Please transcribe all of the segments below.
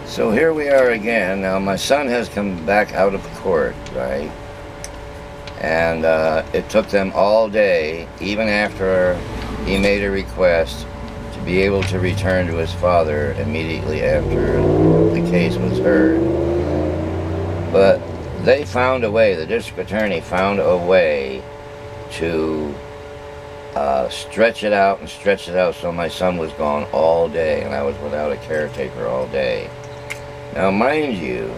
So here we are again. Now my son has come back out of court, right? And it took them all day, even after he made a request, to be able to return to his father immediately after the case was heard. But they found a way, the district attorney found a way to stretch it out and stretch it out, so my son was gone all day and I was without a caretaker all day. Now mind you,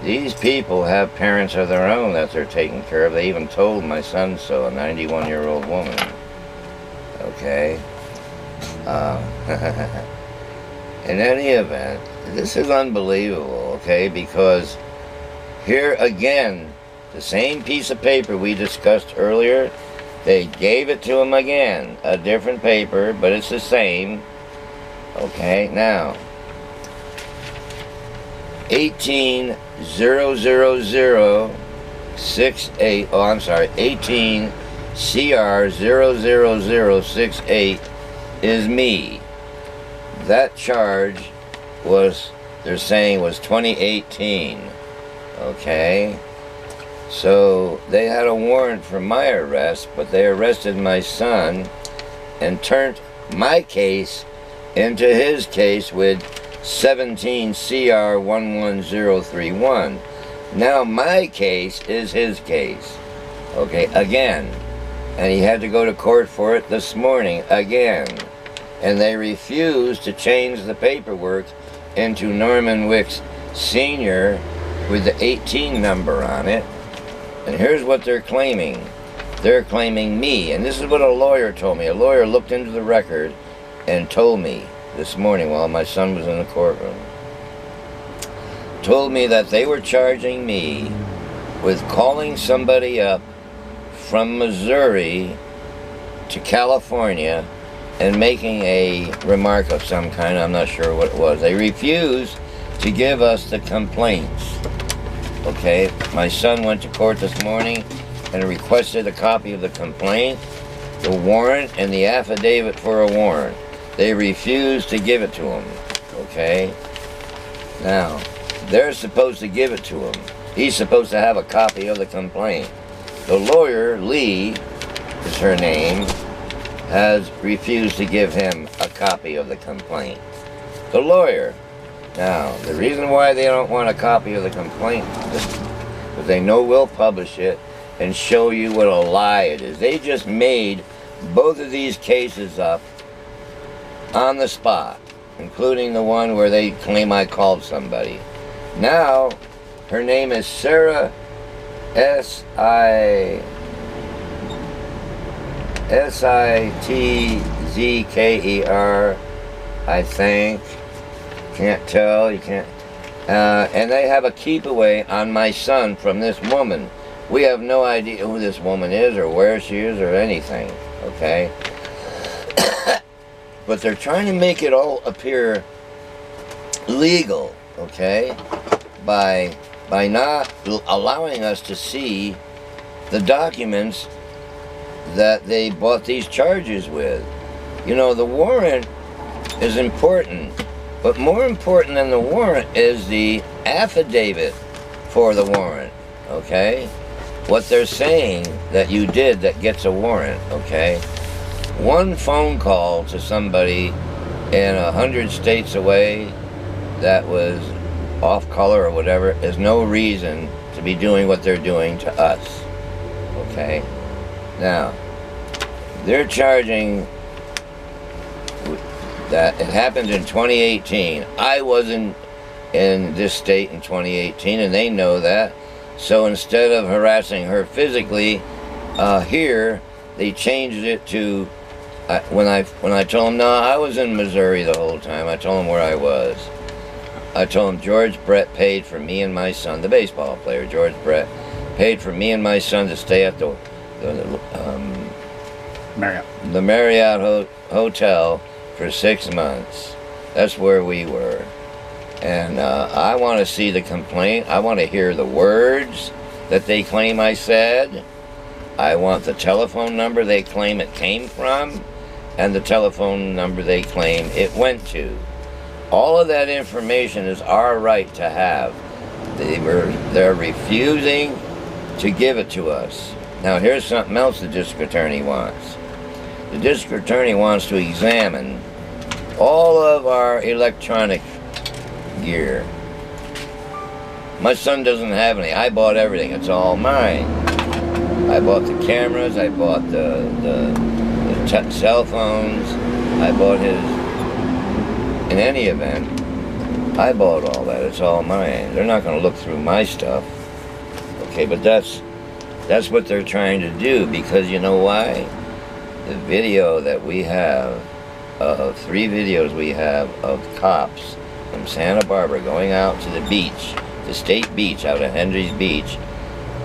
these people have parents of their own that they're taking care of. They even told my son so, a 91-year-old woman. Okay? In any event, this is unbelievable, okay? Because here again, the same piece of paper we discussed earlier, they gave it to him again. A different paper, but it's the same. Okay, now 18-00068, oh I'm sorry, 18-CR-00068 is me. That charge was, they're saying, was 2018. Okay? So they had a warrant for my arrest, but they arrested my son and turned my case into his case with 17-CR-11031. Now my case is his case. Okay, again. And he had to go to court for it this morning, again. And they refused to change the paperwork into Norman Wicks Sr. with the 18 number on it. And here's what they're claiming. They're claiming me, and this is what a lawyer told me. A lawyer looked into the record and told me this morning while my son was in the courtroom. Told me that they were charging me with calling somebody up from Missouri to California and making a remark of some kind. I'm not sure what it was. They refused to give us the complaints. Okay, my son went to court this morning and requested a copy of the complaint, the warrant, and the affidavit for a warrant. They refused to give it to him. Okay? Now, they're supposed to give it to him. He's supposed to have a copy of the complaint. The lawyer, Lee, is her name, has refused to give him a copy of the complaint. The lawyer. Now, the reason why they don't want a copy of the complaint is because they know we'll publish it and show you what a lie it is. They just made both of these cases up on the spot, including the one where they claim I called somebody. Now, her name is Sarah S-I-T-Z-K-E-R, I think. Can't tell, you can't. And they have a keep away on my son from this woman. We have no idea who this woman is or where she is or anything, okay? But they're trying to make it all appear legal, okay? By not allowing us to see the documents that they bought these charges with. You know, the warrant is important. But more important than the warrant is the affidavit for the warrant, okay? What they're saying that you did that gets a warrant, okay? One phone call to somebody in 100 states away that was off color or whatever is no reason to be doing what they're doing to us, okay? Now, they're charging that it happened in 2018. I wasn't in this state in 2018, and they know that. So instead of harassing her physically here, they changed it to when I told them, no, I was in Missouri the whole time. I told them where I was. I told them George Brett paid for me and my son, the baseball player George Brett, paid for me and my son to stay at the Marriott Hotel for 6 months. That's where we were. And I want to see the complaint. I want to hear the words that they claim I said. I want the telephone number they claim it came from and the telephone number they claim it went to. All of that information is our right to have. They're refusing to give it to us. Now here's something else the district attorney wants. The district attorney wants to examine all of our electronic gear. My son doesn't have any. I bought everything. It's all mine. I bought the cameras. I bought the cell phones. I bought his. In any event, I bought all that. It's all mine. They're not going to look through my stuff. Okay, but that's what they're trying to do, because you know why? The video that we have, 3 videos we have of cops from Santa Barbara going out to the beach, the state beach out of Hendry's Beach,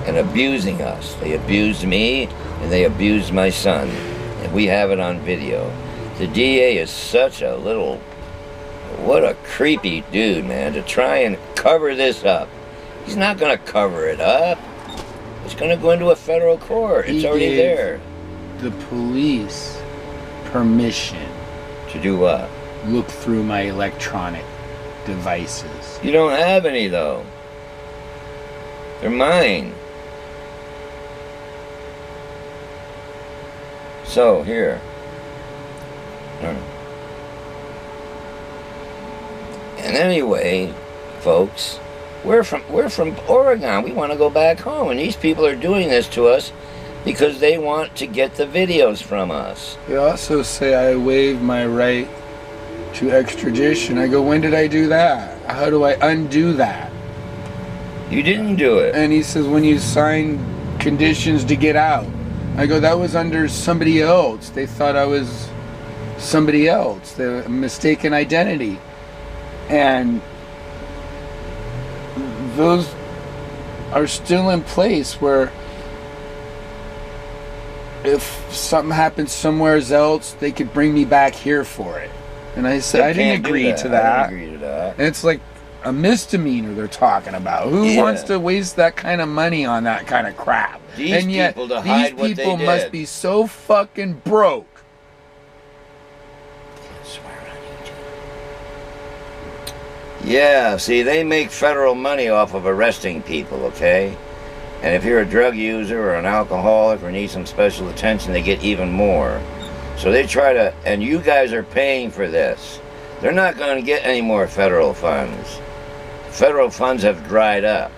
and abusing us. They abused me and they abused my son, and we have it on video. The DA is such a little, what a creepy dude, man, to try and cover this up. He's not going to cover it up. It's going to go into a federal court. It's already there. The police permission to do what? Look through my electronic devices. You don't have any, though. They're mine. So here. And anyway, folks, we're from Oregon. We want to go back home, and these people are doing this to us because they want to get the videos from us. They also say I waive my right to extradition. I go, when did I do that? How do I undo that? You didn't do it. And he says, when you sign conditions to get out. I go, that was under somebody else. They thought I was somebody else. The mistaken identity. And those are still in place, where if something happens somewhere else, they could bring me back here for it. And I said, I didn't agree to that. And it's like a misdemeanor they're talking about. Who wants to waste that kind of money on that kind of crap? And yet, these people must be so fucking broke. Yeah, see, they make federal money off of arresting people, okay? And if you're a drug user or an alcoholic or need some special attention, they get even more. So they try to, and you guys are paying for this. They're not going to get any more federal funds. Federal funds have dried up.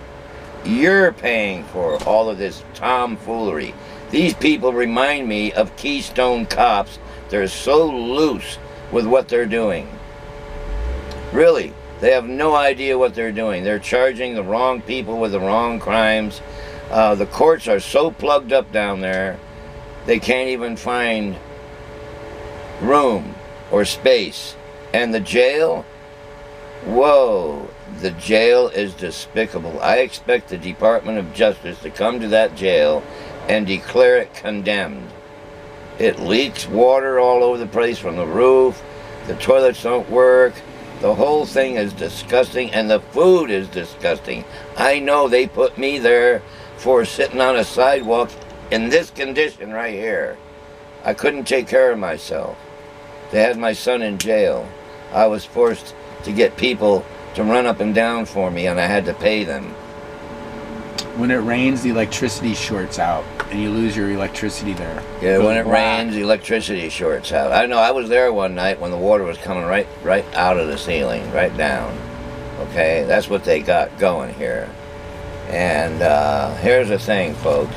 You're paying for all of this tomfoolery. These people remind me of Keystone Cops. They're so loose with what they're doing. Really. They have no idea what they're doing. They're charging the wrong people with the wrong crimes. The courts are so plugged up down there, they can't even find room or space. And the jail, whoa, the jail is despicable. I expect the Department of Justice to come to that jail and declare it condemned. It leaks water all over the place from the roof. The toilets don't work. The whole thing is disgusting, and the food is disgusting. I know they put me there for sitting on a sidewalk in this condition right here. I couldn't take care of myself. They had my son in jail. I was forced to get people to run up and down for me, and I had to pay them. When it rains, the electricity shorts out, and you lose your electricity there. Yeah, when it rains, the electricity shorts out. I know, I was there one night when the water was coming right out of the ceiling, right down. Okay, that's what they got going here. And here's the thing, folks.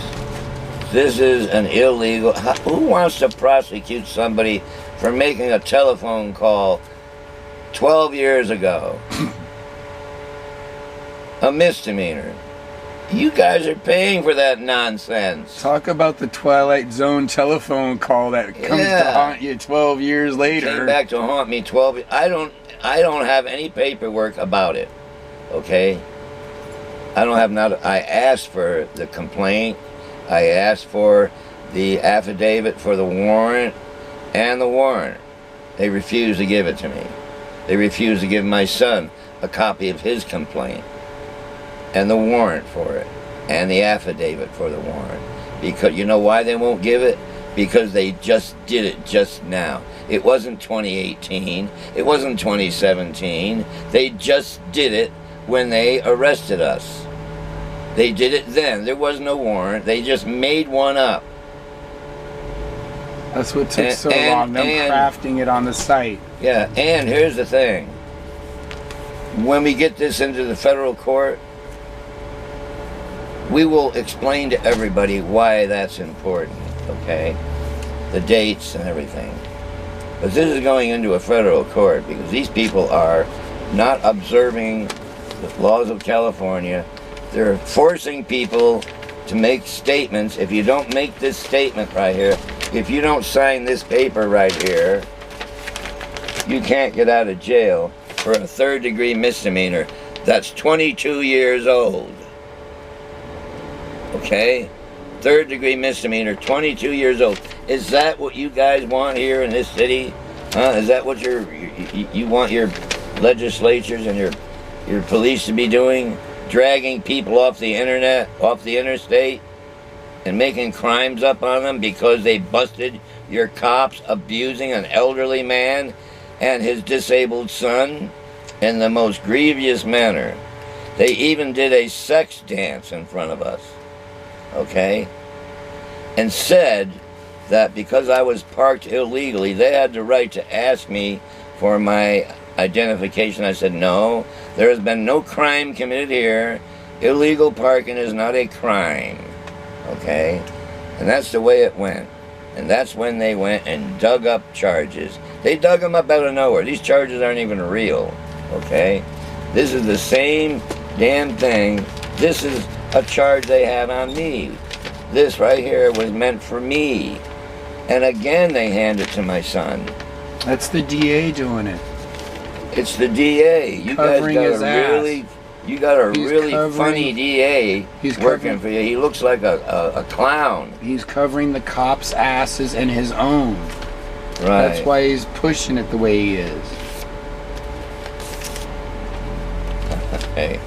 This is an illegal... Who wants to prosecute somebody for making a telephone call 12 years ago? A misdemeanor. You guys are paying for that nonsense. Talk about the Twilight Zone telephone call that comes to haunt you 12 years later. Came back to haunt me 12. I don't have any paperwork about it. Okay? I don't have not. I asked for the complaint. I asked for the affidavit for the warrant and the warrant. They refused to give it to me. They refused to give my son a copy of his complaint and the warrant for it, and the affidavit for the warrant. Because you know why they won't give it? because they just did it just now. It wasn't 2018. It wasn't 2017. They just did it when they arrested us. They did it then. There was no warrant. They just made one up. That's what took so long, them crafting it on the site. Yeah, and here's the thing. When we get this into the federal court, we will explain to everybody why that's important, okay? The dates and everything. But this is going into a federal court because these people are not observing the laws of California. They're forcing people to make statements. If you don't make this statement right here, if you don't sign this paper right here, you can't get out of jail for a third-degree misdemeanor. That's 22 years old. Okay? Third-degree misdemeanor, 22 years old. Is that what you guys want here in this city? Is that what you want your legislatures and your police to be doing? Dragging people off the internet, off the interstate, and making crimes up on them because they busted your cops abusing an elderly man and his disabled son in the most grievous manner. They even did a sex dance in front of us, okay? And said that because I was parked illegally, they had the right to ask me for my identification. I said, no, there has been no crime committed here. Illegal parking is not a crime, okay? And that's the way it went. And that's when they went and dug up charges. They dug them up out of nowhere. These charges aren't even real, okay? This is the same damn thing. This is a charge they had on me. This right here was meant for me. And again, they hand it to my son. That's the DA doing it. It's the DA. You guys got a really funny DA working for you. He looks like a clown. He's covering the cops' asses and his own. Right. That's why he's pushing it the way he is. Hey.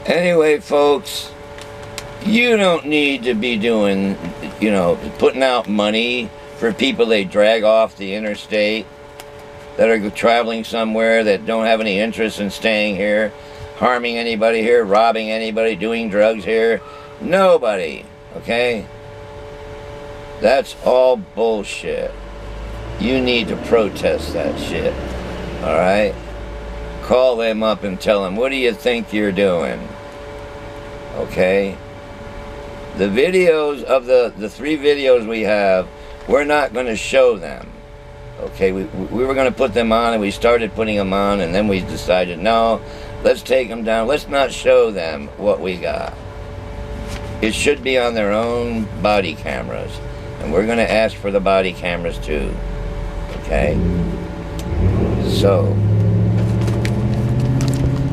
Anyway, folks, you don't need to be doing, putting out money for people they drag off the interstate that are traveling somewhere that don't have any interest in staying here, harming anybody here, robbing anybody, doing drugs here. Nobody, okay? That's all bullshit. You need to protest that shit, all right? Call them up and tell them, what do you think you're doing? Okay? The videos of the 3 videos we have, we're not going to show them. Okay, we were going to put them on, and we started putting them on, and then we decided, no, let's take them down. Let's not show them what we got. It should be on their own body cameras, and we're going to ask for the body cameras too. Okay? So